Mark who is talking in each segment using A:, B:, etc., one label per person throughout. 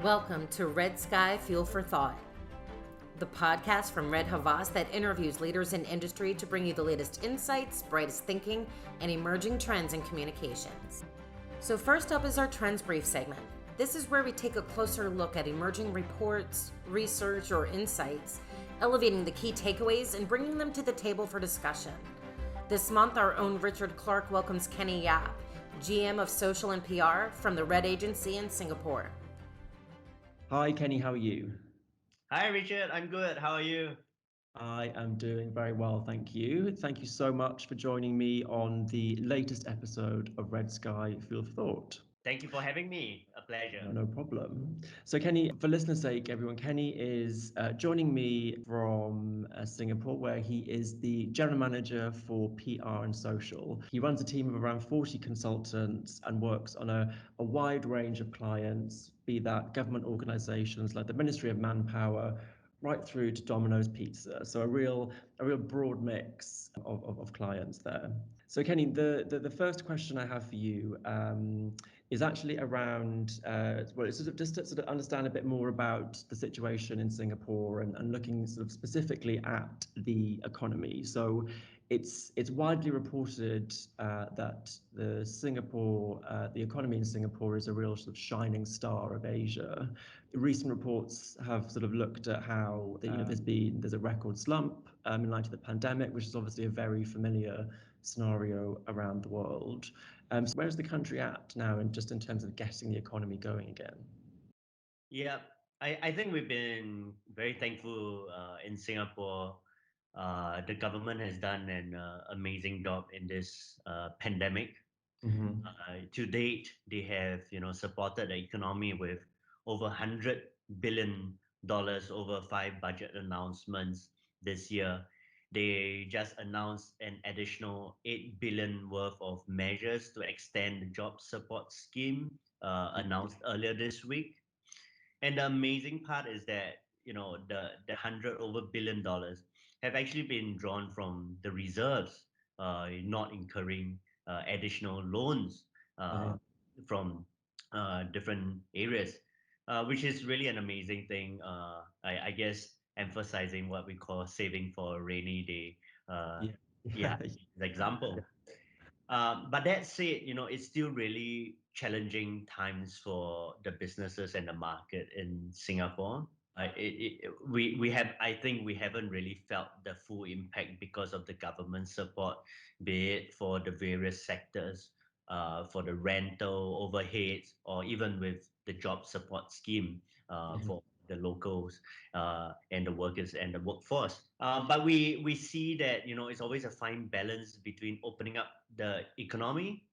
A: Welcome to Red Sky Fuel for Thought, the podcast from Red Havas that interviews leaders in industry to bring you the latest insights, brightest thinking, and emerging trends in communications. So first up is our Trends Brief segment. This is where we take a closer look at emerging reports, research, or insights, elevating the key takeaways and bringing them to the table for discussion. This month, our own Richard Clarke welcomes Kenny Yap, GM of Social and PR from the Red Agency in Singapore.
B: Hi, Kenny, how are you?
C: Hi, Richard. I'm good. How are you?
B: I am doing very well, thank you. Thank you so much for joining me on the latest episode of Red Sky Fuel for Thought.
C: Thank you for having me. A pleasure.
B: No problem. So, Kenny, for listeners' sake, everyone, Kenny is joining me from Singapore, where he is the general manager for PR and social. He runs a team of around 40 consultants and works on a wide range of clients, be that government organizations like the Ministry of Manpower, right through to Domino's Pizza. So a real broad mix of clients there. So Kenny, the first question I have for you is actually around, well, it's sort of just to sort of understand a bit more about the situation in Singapore and looking sort of specifically at the economy. So it's widely reported that the economy in Singapore is a real sort of shining star of Asia. Recent reports have sort of looked at how there's a record slump in light of the pandemic, which is obviously a very familiar scenario around the world. So where's the country at now, in terms of getting the economy going again?
C: Yeah, I think we've been very thankful in Singapore. The government has done an amazing job in this pandemic.
B: Mm-hmm.
C: To date, they have supported the economy with over $100 billion over 5 budget announcements this year. They just announced an additional 8 billion worth of measures to extend the job support scheme announced earlier this week. And the amazing part is that the $100 billion have actually been drawn from the reserves, not incurring additional loans uh,
B: Uh,
C: from different areas, which is really an amazing thing. I guess emphasizing what we call saving for a rainy day. Uh,
B: yeah.
C: yeah, example. But that said, it's still really challenging times for the businesses and the market in Singapore. I think we haven't really felt the full impact because of the government support, be it for the various sectors, for the rental overheads, or even with the job support scheme
B: Mhm.
C: for the locals and the workers and the workforce. But we see that it's always a fine balance between opening up the economy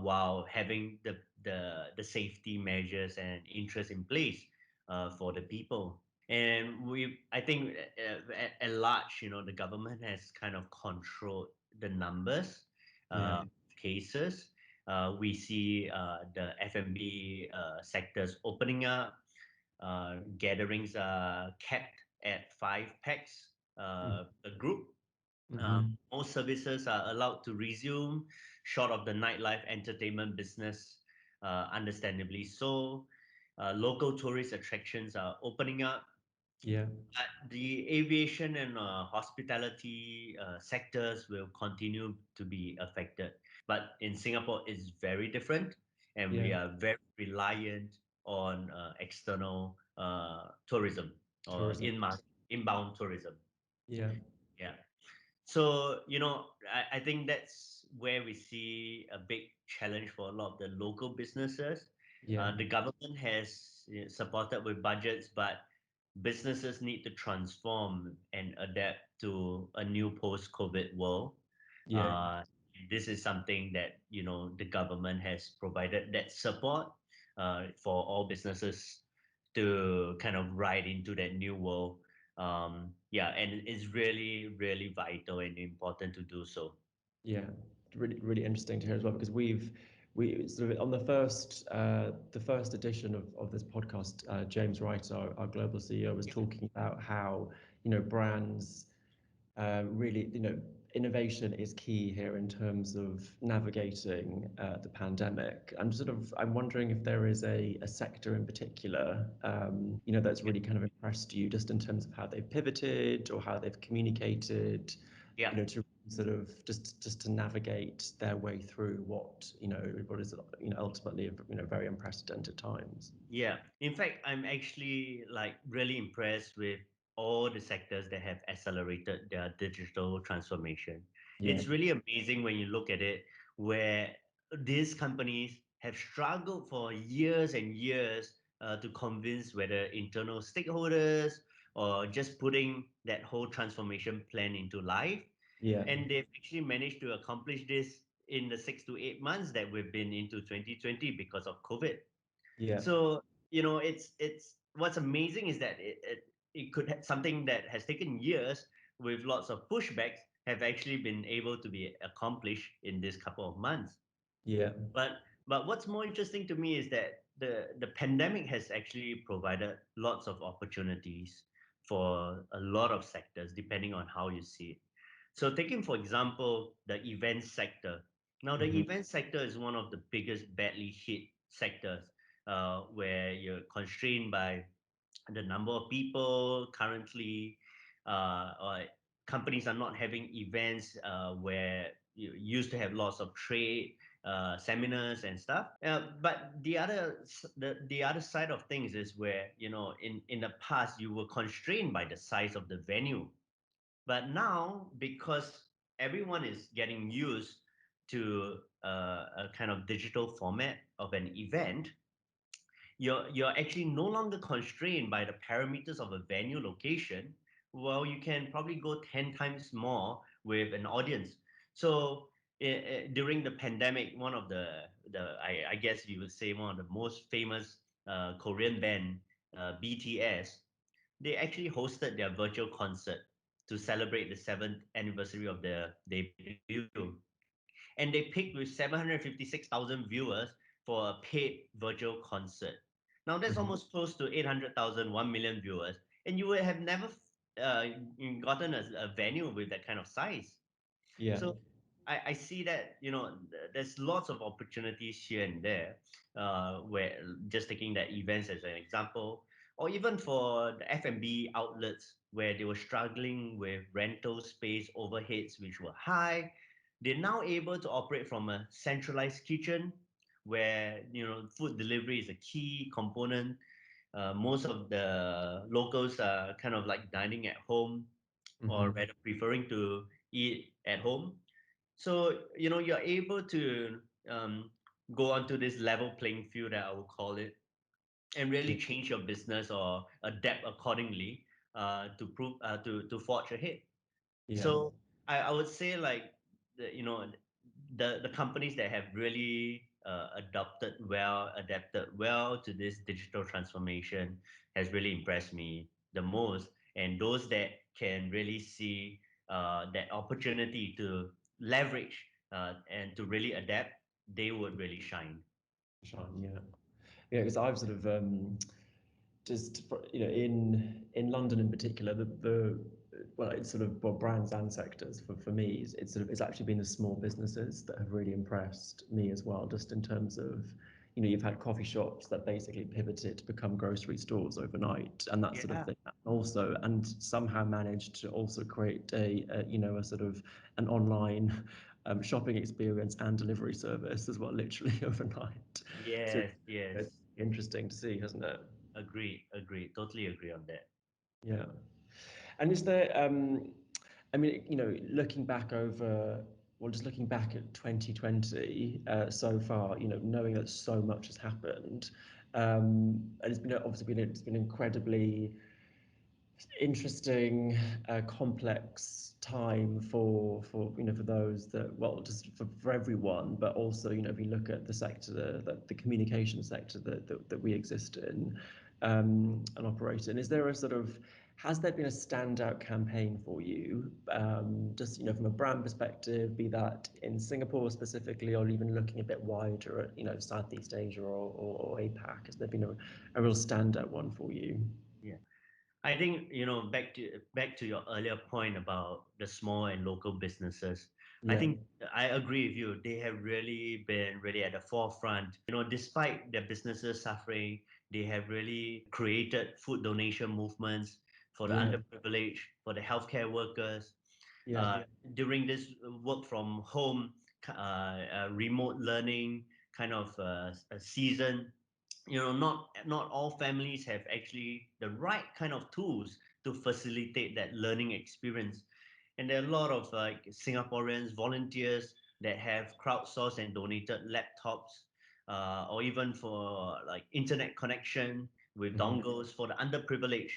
C: while having the safety measures and interest in place for the people. And I think at large, the government has kind of controlled the numbers,
B: Yeah.
C: cases. We see the F&B sectors opening up. Gatherings are capped at 5 packs a group.
B: Mm-hmm.
C: Most services are allowed to resume, short of the nightlife entertainment business, understandably so. Local tourist attractions are opening up.
B: Yeah.
C: But the aviation and hospitality sectors will continue to be affected. But in Singapore, it's very different, and we
B: Yeah.
C: are very reliant on external tourism or
B: Tourism.
C: inbound tourism.
B: Yeah.
C: Yeah. So, I think that's where we see a big challenge for a lot of the local businesses.
B: Yeah.
C: The government has supported with budgets, but businesses need to transform and adapt to a new post-COVID world.
B: Yeah.
C: Uh, this is something that, the government has provided that support for all businesses to kind of ride into that new world. Yeah, and it's really, really vital and important to do so.
B: Yeah, really, really interesting to hear as well, because we sort of on the first edition of this podcast, James Wright, our global CEO, was talking about how brands really innovation is key here in terms of navigating the pandemic. I'm wondering if there is a sector in particular, that's really kind of impressed you, just in terms of how they've pivoted or how they've communicated,
C: Yeah.
B: to sort of just to navigate their way through what is ultimately very unprecedented times.
C: Yeah. In fact, I'm actually like really impressed with all the sectors that have accelerated their digital transformation.
B: Yeah,
C: It's really amazing when you look at it, where these companies have struggled for years and years to convince whether internal stakeholders or just putting that whole transformation plan into life.
B: yeah,
C: And they've actually managed to accomplish this in the 6 to 8 months that we've been into 2020 because of COVID.
B: yeah,
C: So it's what's amazing is that it could have something that has taken years with lots of pushbacks have actually been able to be accomplished in this couple of months.
B: yeah,
C: But what's more interesting to me is that the pandemic has actually provided lots of opportunities for a lot of sectors depending on how you see it. So taking for example the event sector. Now the
B: hmm,
C: event sector is one of the biggest badly hit sectors where you're constrained by the number of people currently, or companies are not having events where you used to have lots of trade seminars and stuff. But the other side of things is where in the past you were constrained by the size of the venue, but now because everyone is getting used to a kind of digital format of an event, you're actually no longer constrained by the parameters of a venue location. Well, you can probably go 10 times more with an audience. So during the pandemic, one of I guess you would say one of the most famous Korean band, BTS, they actually hosted their virtual concert to celebrate the 7th anniversary of their debut, and they picked with 756,000 viewers for a paid virtual concert. Now that's
B: hmm,
C: almost close to 800,000, 1 million viewers, and you would have never uh, gotten a venue with that kind of size.
B: yeah,
C: So I see that there's lots of opportunities here and there, where just taking that events as an example, or even for the F&B outlets where they were struggling with rental space overheads which were high. They're now able to operate from a centralized kitchen where food delivery is a key component. Most of the locals are kind of like dining at home, or
B: hmm,
C: rather preferring to eat at home. So you're able to um, go onto this level playing field, that I will call it, and really
B: yeah,
C: change your business or adapt accordingly to forge ahead.
B: yeah,
C: So I would say like the companies that have really adapted well to this digital transformation has really impressed me the most, and those that can really see that opportunity to leverage and to really adapt, they would really shine.
B: Sean, yeah. Yeah, because I've sort of in London in particular, the well, it's sort of, well, brands and sectors for me, it's actually been the small businesses that have really impressed me as well, just in terms of, you've had coffee shops that basically pivoted to become grocery stores overnight and that sort of
C: Yeah.
B: thing, also, and somehow managed to also create a sort of an online shopping experience and delivery service as well, literally overnight. So
C: Yes,
B: it's
C: yes.
B: interesting to see, hasn't it?
C: Agree. Totally agree on that.
B: Yeah. And is there, I mean, looking back over, well, just looking back at 2020 so far, knowing that so much has happened, and it's been incredibly interesting, complex time for those that, well, just for everyone, but also, if you look at the sector, the communication sector that we exist in, and operate in, is there a sort of, has there been a standout campaign for you, just, from a brand perspective, be that in Singapore specifically, or even looking a bit wider at, Southeast Asia or APAC? Has there been a real standout one for you?
C: Yeah. I think, back to your earlier point about the small and local businesses. I
B: Yeah,
C: think I agree with you. They have really been really at the forefront. Despite their businesses suffering, they have really created food donation movements for the
B: yeah,
C: underprivileged, for the healthcare workers.
B: yeah,
C: Uh, During this work from home, remote learning kind of a season, not all families have actually the right kind of tools to facilitate that learning experience. And there are a lot of like Singaporeans volunteers that have crowdsourced and donated laptops, or even for like internet connection with
B: hmm,
C: dongles for the underprivileged.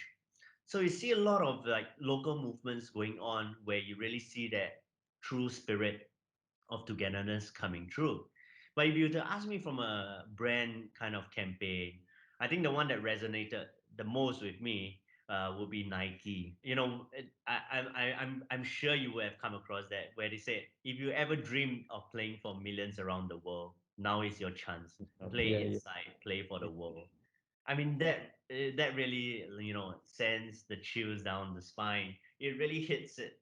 C: So you see a lot of like local movements going on where you really see that true spirit of togetherness coming true. But if you were to ask me from a brand kind of campaign, I think the one that resonated the most with me would be Nike. I'm sure you would have come across that where they said, if you ever dreamed of playing for millions around the world, now is your chance. Play
B: yeah,
C: inside, play for the
B: yeah,
C: world. I mean that really sends the chills down the spine. It really hits it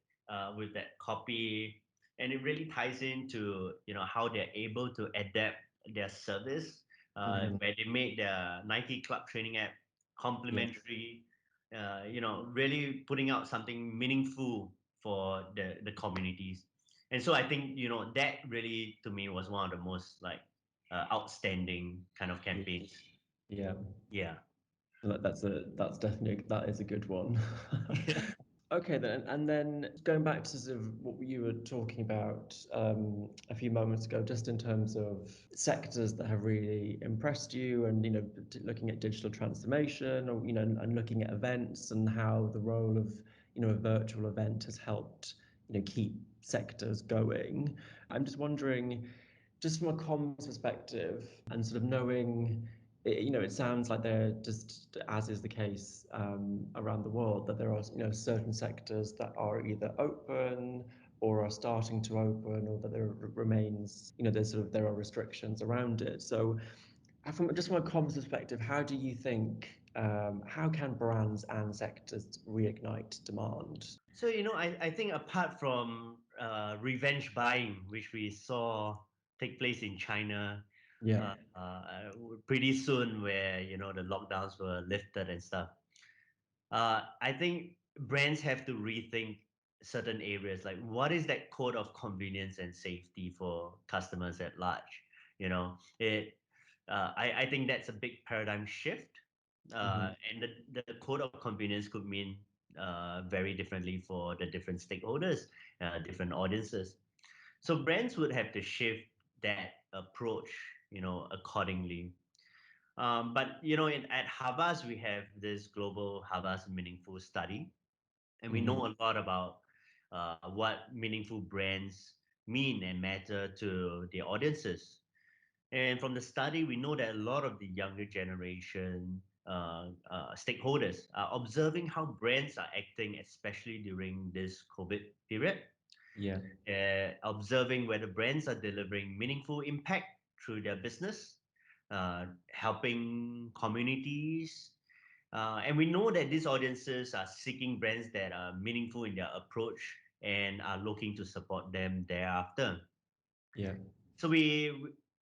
C: with that copy, and it really ties into how they're able to adapt their service,
B: hmm,
C: where they made their Nike Club training app
B: yeah,
C: complimentary. Really putting out something meaningful for the communities. And so I think that really to me was one of the most like outstanding kind of
B: yeah,
C: campaigns.
B: yeah.
C: Yeah.
B: That's definitely that is a good one. Okay, then, and then going back to sort of what you were talking about a few moments ago, just in terms of sectors that have really impressed you, and looking at digital transformation, or and looking at events and how the role of a virtual event has helped keep sectors going. I'm just wondering, just from a comms perspective, and sort of knowing it sounds like there, just as is the case around the world, that there are certain sectors that are either open or are starting to open, or that there remains there are restrictions around it. So from a comms perspective, how do you think, how can brands and sectors reignite demand?
C: So, I think apart from revenge buying, which we saw take place in China
B: Yeah.
C: uh, uh, pretty soon, where, the lockdowns were lifted and stuff, I think brands have to rethink certain areas. Like, what is that code of convenience and safety for customers at large? I think that's a big paradigm shift.
B: Hmm.
C: And the code of convenience could mean very differently for the different stakeholders, different audiences. So brands would have to shift that approach, accordingly. But at Havas, we have this global Havas meaningful study, and we
B: Hmm.
C: know a lot about what meaningful brands mean and matter to the audiences. And from the study, we know that a lot of the younger generation stakeholders are observing how brands are acting, especially during this COVID period,
B: Yeah.
C: observing whether brands are delivering meaningful impact through their business, helping communities. And we know that these audiences are seeking brands that are meaningful in their approach and are looking to support them thereafter.
B: Yeah.
C: So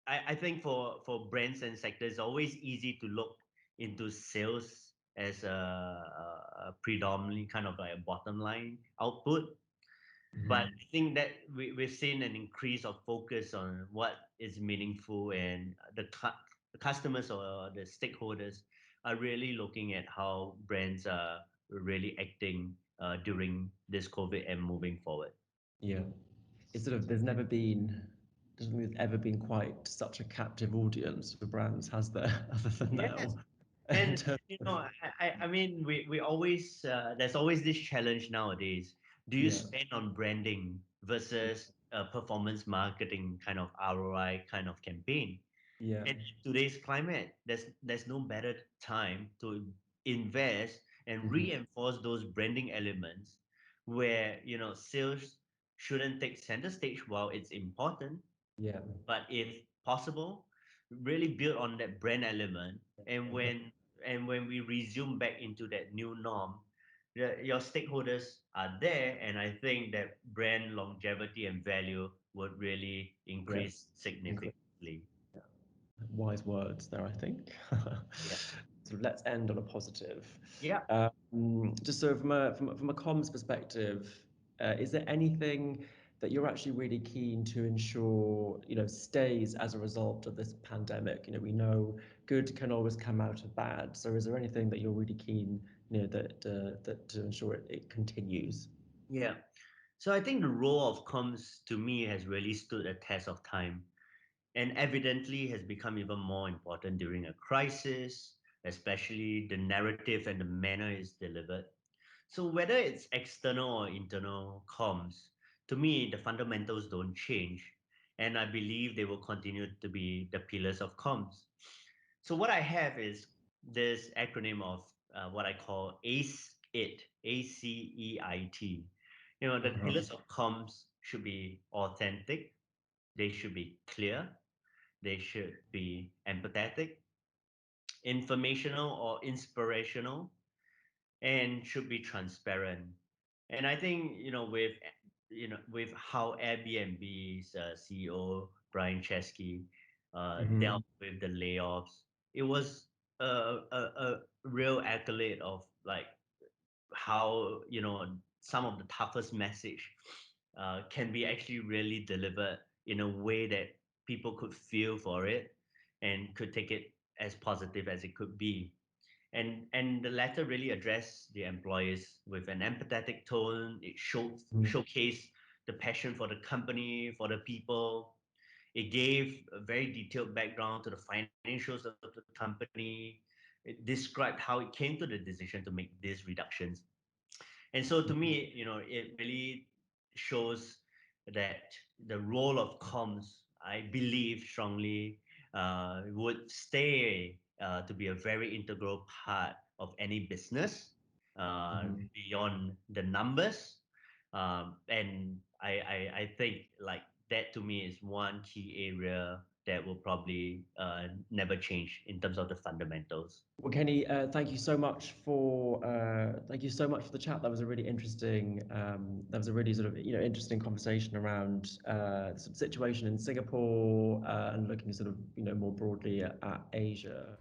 C: I think for brands and sectors, it's always easy to look into sales as a predominantly kind of like a bottom line output. But
B: Hmm.
C: I think that we've seen an increase of focus on what is meaningful, and the customers or the stakeholders are really looking at how brands are really acting during this COVID and moving forward.
B: Yeah. It's sort of there's never been doesn't think there's ever been quite such a captive audience for brands, has there? Other than
C: Yes.
B: now, in
C: And
B: terms of
C: I mean, we always there's always this challenge nowadays. Do you
B: yeah,
C: spend on branding versus performance marketing kind of ROI kind of campaign?
B: yeah,
C: And in today's climate, there's no better time to invest and
B: hmm,
C: reinforce those branding elements, where sales shouldn't take center stage while it's important,
B: yeah,
C: but if possible, really build on that brand element. And when we resume back into that new norm, your stakeholders are there, and I think that brand longevity and value would really
B: Yeah.
C: increase significantly.
B: Wise words there, I think.
C: Yeah.
B: So let's end on a positive.
C: Yeah.
B: Just so from a comms perspective, is there anything that you're actually really keen to ensure, stays as a result of this pandemic? We know good can always come out of bad. So is there anything that you're really keen, that to ensure it continues?
C: Yeah. So I think the role of comms to me has really stood a test of time and evidently has become even more important during a crisis, especially the narrative and the manner it's delivered. So whether it's external or internal comms, to me, the fundamentals don't change. And I believe they will continue to be the pillars of comms. So what I have is this acronym of what I call ACEIT, ACEIT. The
B: Uh-huh.
C: pillars of comms should be authentic, they should be clear, they should be empathetic, informational or inspirational, and should be transparent. And I think with how Airbnb's CEO Brian Chesky
B: Hmm.
C: dealt with the layoffs, it was a real accolade of like how some of the toughest message can be actually really delivered in a way that people could feel for it and could take it as positive as it could be. And the letter really addressed the employees with an empathetic tone. It showcased the passion for the company, for the people. It gave a very detailed background to the financials of the company. It described how it came to the decision to make these reductions. And so to me, it really shows that the role of comms, I believe strongly, would stay to be a very integral part of any business beyond the numbers. And I think like that to me is one key area that will probably never change in terms of the fundamentals.
B: Well, Kenny, thank you so much for the chat. That was a really interesting. That was a really sort of interesting conversation around the sort of situation in Singapore and looking sort of more broadly at Asia.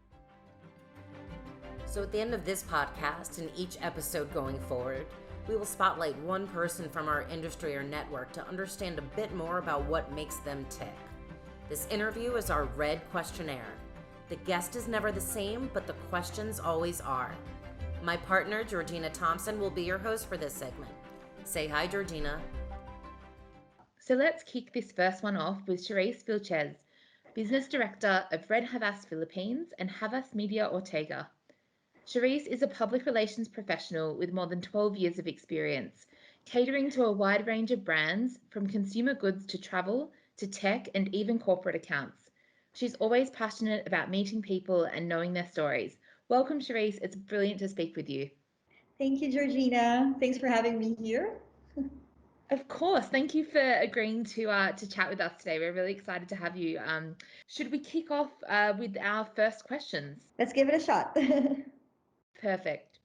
A: So, at the end of this podcast and each episode going forward, we will spotlight one person from our industry or network to understand a bit more about what makes them tick. This interview is our Red Questionnaire. The guest is never the same, but the questions always are. My partner, Georgina Thompson, will be your host for this segment. Say hi, Georgina.
D: So let's kick this first one off with Charisse Filchez, Business Director of Red Havas Philippines and Havas Media Ortega. Charisse is a public relations professional with more than 12 years of experience, catering to a wide range of brands from consumer goods to travel to tech and even corporate accounts. She's always passionate about meeting people and knowing their stories. Welcome, Charisse. It's brilliant to speak with you.
E: Thank you, Georgina. Thanks for having me here.
D: Of course. Thank you for agreeing to chat with us today. We're really excited to have you. Should we kick off with our first questions?
E: Let's give it a shot.
D: Perfect.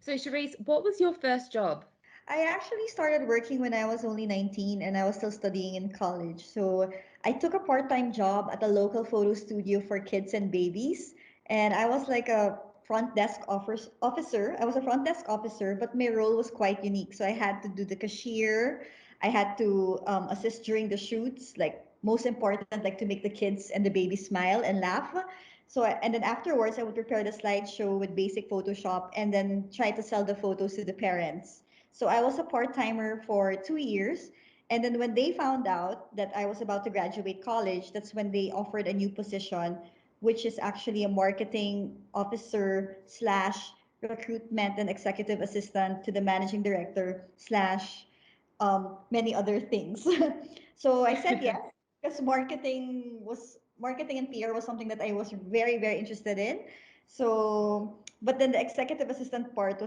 D: So, Charisse, what was your first job?
E: I actually started working when I was only 19 and I was still studying in college. So I took a part-time job at a local photo studio for kids and babies. And I was like a officer. I was a front desk officer, but my role was quite unique. So I had to do the cashier. I had to assist during the shoots, like most important, like to make the kids and the baby smile and laugh. And then afterwards, I would prepare the slideshow with basic Photoshop and then try to sell the photos to the parents. So I was a part timer for 2 years. And then when they found out that I was about to graduate college, that's when they offered a new position, which is actually a marketing officer slash recruitment and executive assistant to the managing director slash many other things. So I said yes because marketing and PR was something that I was very very interested in. So, but then the executive assistant part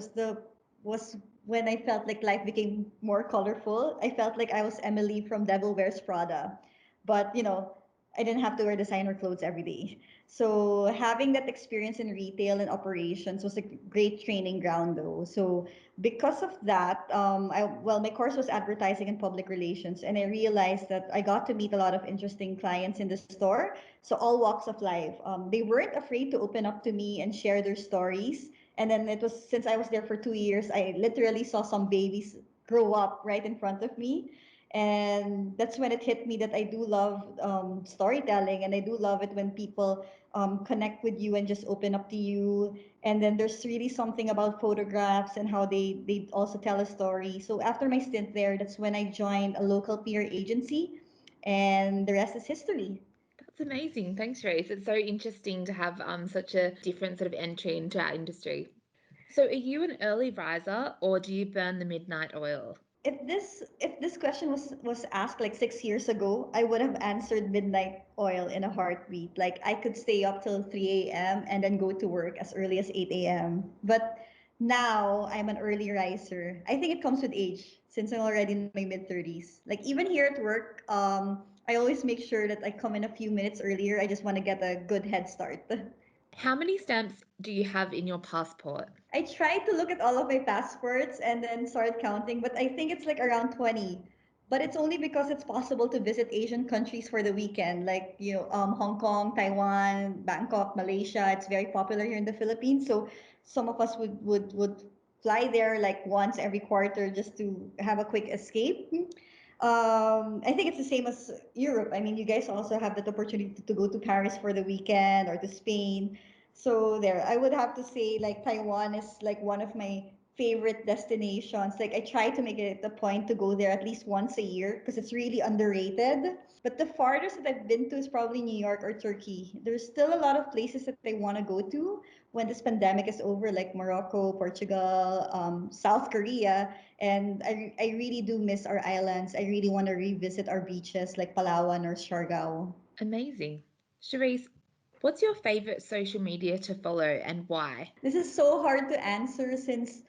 E: was when I felt like life became more colorful. I felt like I was Emily from Devil Wears Prada, but I didn't have to wear designer clothes every day. So having that experience in retail and operations was a great training ground, though. So because of that, my course was advertising and public relations, and I realized that I got to meet a lot of interesting clients in the store. So all walks of life. They weren't afraid to open up to me and share their stories. And then it was since I was there for 2 years, I literally saw some babies grow up right in front of me. And that's when it hit me that I do love storytelling, and I do love it when people connect with you and just open up to you. And then there's really something about photographs and how they also tell a story. So after my stint there, that's when I joined a local PR agency, and the rest is history.
D: That's amazing. Thanks, Charisse. It's so interesting to have such a different sort of entry into our industry. So, are you an early riser or do you burn the midnight oil?
E: If this question was asked like 6 years ago, I would have answered midnight oil in a heartbeat. Like I could stay up till 3 a.m. and then go to work as early as 8 a.m. But now I'm an early riser. I think it comes with age since I'm already in my mid 30s. Like even here at work, I always make sure that I come in a few minutes earlier. I just want to get a good head start.
D: How many stamps do you have in your passport?
E: I tried to look at all of my passports and then started counting, but I think it's like around 20. But it's only because it's possible to visit Asian countries for the weekend, like Hong Kong, Taiwan, Bangkok, Malaysia. It's very popular here in the Philippines, so some of us would fly there like once every quarter just to have a quick escape. I think it's the same as Europe. I mean, you guys also have that opportunity to go to Paris for the weekend or to Spain. So there, I would have to say like Taiwan is like one of my favorite destinations. Like I try to make it a point to go there at least once a year because it's really underrated. But the farthest that I've been to is probably New York or Turkey. There's still a lot of places that I want to go to when this pandemic is over, like Morocco, Portugal, South Korea. And I really do miss our islands. I really want to revisit our beaches like Palawan or Siargao.
D: Amazing. Charisse, what's your favorite social media to follow and why?
E: This is so hard to answer since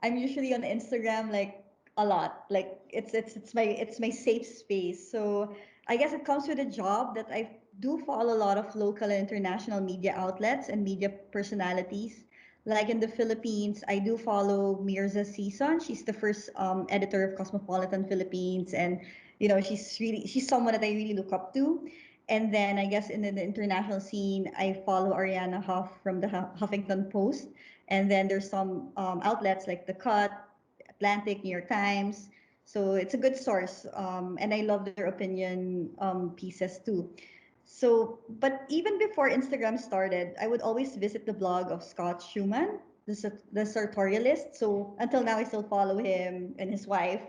E: I'm usually on Instagram like a lot. Like it's my safe space. So I guess it comes with a job that I do follow a lot of local and international media outlets and media personalities. Like in the Philippines, I do follow Mirza Season. She's the first editor of Cosmopolitan Philippines, and she's someone that I really look up to. And then I guess in the international scene, I follow Ariana Huff from the Huffington Post, and then there's some outlets like The Cut, Atlantic, New York Times. So it's a good source, and I love their opinion pieces too. So, but even before Instagram started, I would always visit the blog of Scott Schumann, the sartorialist. So until now, I still follow him and his wife.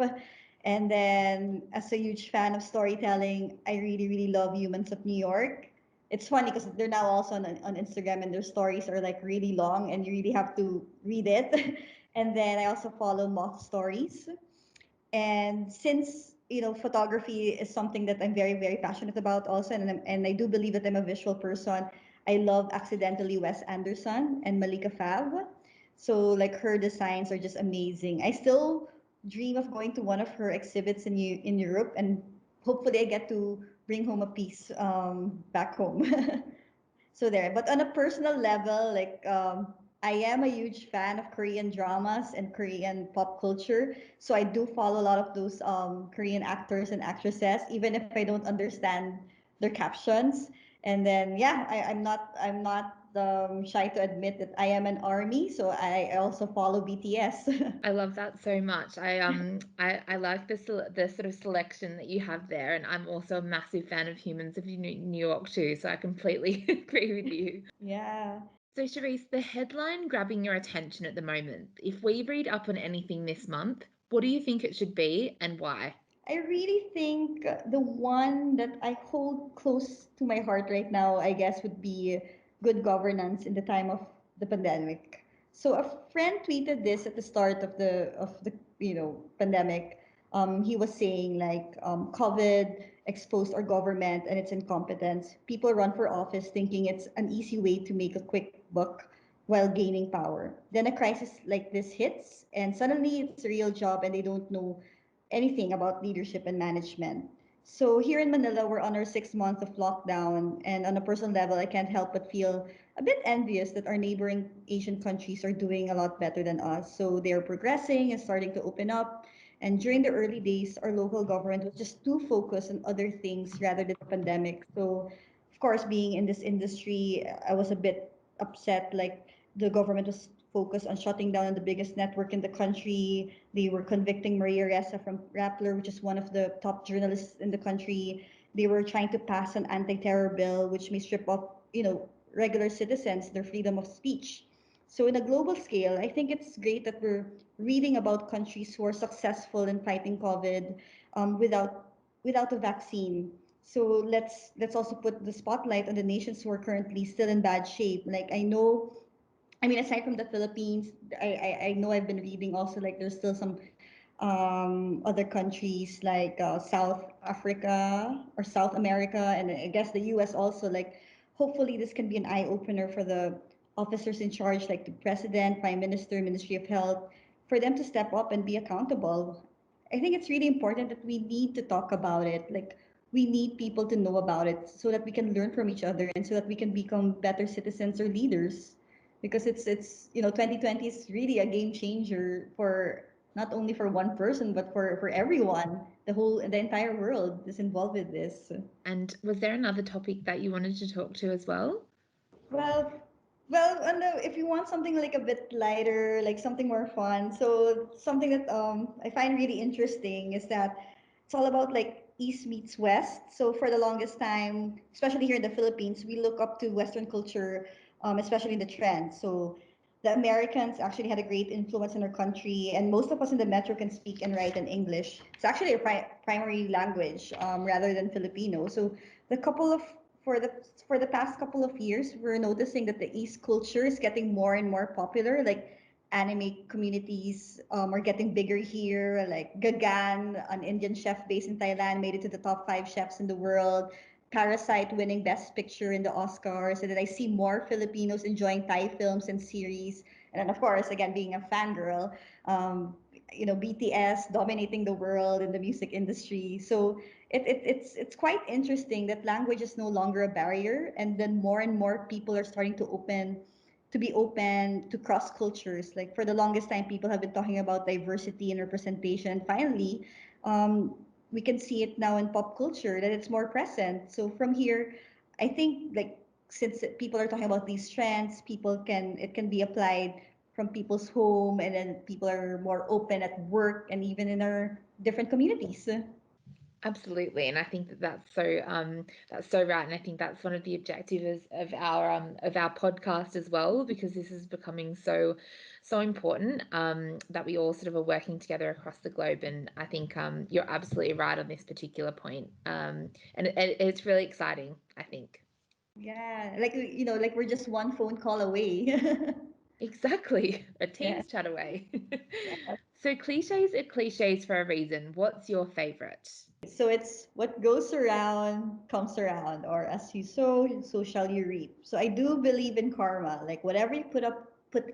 E: And then, as a huge fan of storytelling, I really, really love Humans of New York. It's funny because they're now also on Instagram, and their stories are like really long and you really have to read it. And then I also follow Moth Stories. And since photography is something that I'm very very passionate about also, and I do believe that I'm a visual person. I love accidentally Wes Anderson and Malika Fab. So like her designs are just amazing. I still dream of going to one of her exhibits in Europe, and hopefully I get to bring home a piece back home. So there, but on a personal level, like I am a huge fan of Korean dramas and Korean pop culture, so I do follow a lot of those Korean actors and actresses, even if I don't understand their captions. And then yeah, I'm not shy to admit that I am an army, so I also follow BTS.
D: I love that so much. I like the sort of selection that you have there, and I'm also a massive fan of Humans of New York too. So I completely agree with you.
E: Yeah.
D: So Charisse, the headline grabbing your attention at the moment. If we read up on anything this month, what do you think it should be and why?
E: I really think the one that I hold close to my heart right now, I guess, would be good governance in the time of the pandemic. So a friend tweeted this at the start of the pandemic. He was saying like COVID exposed our government and its incompetence. People run for office thinking it's an easy way to make a quick buck while gaining power. Then a crisis like this hits, and suddenly it's a real job, and they don't know anything about leadership and management. So here in Manila, we're on our 6 month of lockdown, and on a personal level, I can't help but feel a bit envious that our neighboring Asian countries are doing a lot better than us. So they are progressing and starting to open up. And during the early days, our local government was just too focused on other things rather than the pandemic. So, of course, being in this industry, I was a bit upset. Like the government was focused on shutting down the biggest network in the country. They were convicting Maria Ressa from Rappler, which is one of the top journalists in the country. They were trying to pass an anti-terror bill, which may strip off, regular citizens their freedom of speech. So, in a global scale, I think it's great that we're reading about countries who are successful in fighting COVID without a vaccine. So let's also put the spotlight on the nations who are currently still in bad shape. Like I mean, aside from the Philippines, I know I've been reading also like there's still some other countries like South Africa or South America, and I guess the U.S. also. Like, hopefully, this can be an eye opener for the officers in charge, like the president, prime minister, Ministry of Health, for them to step up and be accountable. I think it's really important that we need to talk about it. Like, we need people to know about it so that we can learn from each other and so that we can become better citizens or leaders, because it's 2020 is really a game changer for not only for one person but for everyone. The entire world is involved with this.
D: And was there another topic that you wanted to talk to as well?
E: Well, well, and if you want something like a bit lighter, like something more fun, so something that I find really interesting is that it's all about like East meets West. So for the longest time, especially here in the Philippines, we look up to Western culture, especially in the trends. So the Americans actually had a great influence in our country, and most of us in the metro can speak and write in English. It's actually a primary language rather than Filipino. So the couple of for the for the past couple of years, we're noticing that the East culture is getting more and more popular. Like anime communities are getting bigger here. Like Gagan, an Indian chef based in Thailand, made it to the top 5 chefs in the world. Parasite winning Best Picture in the Oscars, and then I see more Filipinos enjoying Thai films and series. And then, of course, again, being a fangirl, BTS dominating the world in the music industry. So it's quite interesting that language is no longer a barrier, and then more and more people are starting to be open to cross cultures. Like for the longest time, people have been talking about diversity and representation. Finally, um, we can see it now in pop culture that it's more present. So from here, I think like since people are talking about these trends, it can be applied from people's home, and then people are more open at work and even in our different communities.
D: Absolutely, and I think that that's so right, and I think that's one of the objectives of our podcast as well, because this is becoming so important that we all sort of are working together across the globe, and I think you're absolutely right on this particular point, and it's really exciting, I think.
E: Yeah, like like we're just one phone call away.
D: Exactly, a
E: Yeah.
D: Teams chat away.
E: Yeah.
D: So cliches are cliches for a reason. What's your favorite?
E: So it's what goes around comes around, or as you sow, so shall you reap. So I do believe in karma. Like whatever you put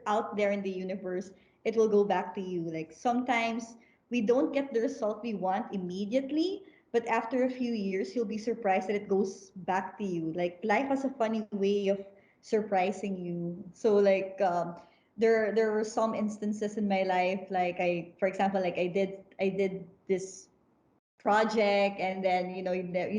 E: out there in the universe, it will go back to you. Like sometimes we don't get the result we want immediately, but after a few years, you'll be surprised that it goes back to you. Like life has a funny way of surprising you. So like there were some instances in my life, like for example, like I did this project, and then you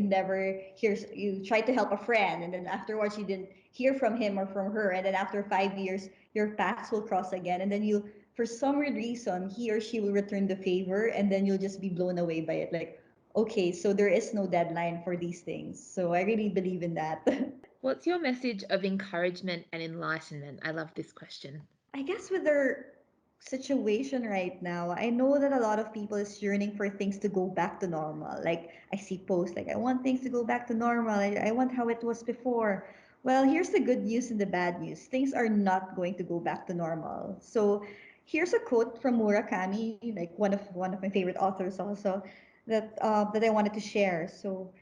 E: never you try to help a friend, and then afterwards you didn't hear from him or from her, and then after 5 years your paths will cross again, and then you for some weird reason he or she will return the favor, and then you'll just be blown away by it. Like, okay, so there is no deadline for these things, so I really believe in that.
D: What's your message of encouragement and enlightenment? I love this question.
E: I guess with their situation right now, I know that a lot of people is yearning for things to go back to normal. Like I see posts like I want things to go back to normal. I want how it was before. Well, here's the good news and the bad news. Things are not going to go back to normal. So here's a quote from Murakami, like one of my favorite authors also, that I wanted to share. So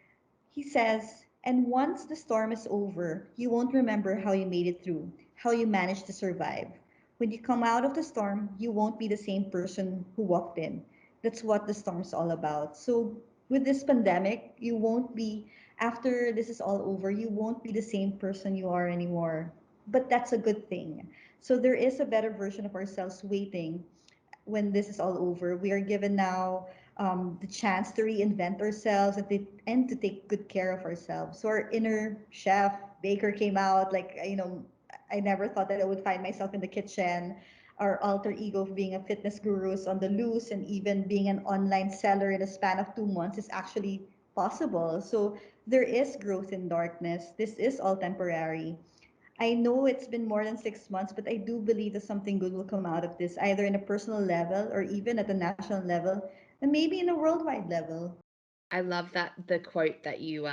E: he says, and once the storm is over, you won't remember how you made it through, how you managed to survive. When you come out of the storm, you won't be the same person who walked in. That's what the storm's all about. So with this pandemic, you won't be, after this is all over, you won't be the same person you are anymore. But that's a good thing. So there is a better version of ourselves waiting when this is all over. We are given now the chance to reinvent ourselves and to take good care of ourselves. So our inner chef, baker came out. Like, I never thought that I would find myself in the kitchen. Our alter ego of being a fitness guru is on the loose, and even being an online seller in a span of 2 months is actually possible. So there is growth in darkness. This is all temporary. I know it's been more than 6 months, but I do believe that something good will come out of this, either in a personal level or even at a national level, and maybe in a worldwide level.
D: I love the quote that you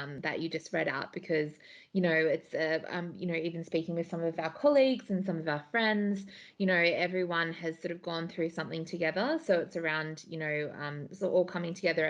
D: just read out, because it's even speaking with some of our colleagues and some of our friends, everyone has sort of gone through something together, so it's around so all coming together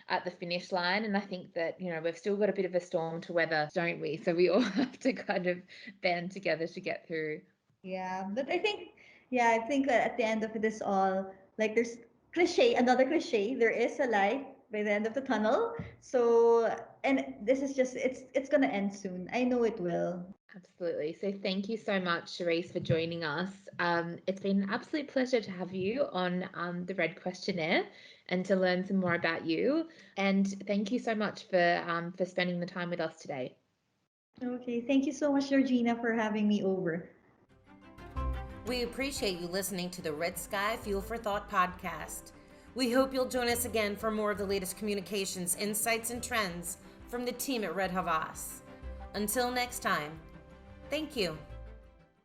D: at the finish line. And I think that we've still got a bit of a storm to weather, don't we? So we all have to kind of band together to get through.
E: Yeah, but I think that at the end of this all, like, there's another cliche. There is a light by the end of the tunnel. So, and this is just it's gonna end soon. I know it will.
D: Absolutely. So thank you so much, Charisse, for joining us. It's been an absolute pleasure to have you on the Red Questionnaire and to learn some more about you. And thank you so much for spending the time with us today.
E: Okay, thank you so much, Georgina, for having me over.
A: We appreciate you listening to the Red Sky Fuel for Thought podcast. We hope you'll join us again for more of the latest communications, insights, and trends from the team at Red Havas. Until next time, thank you.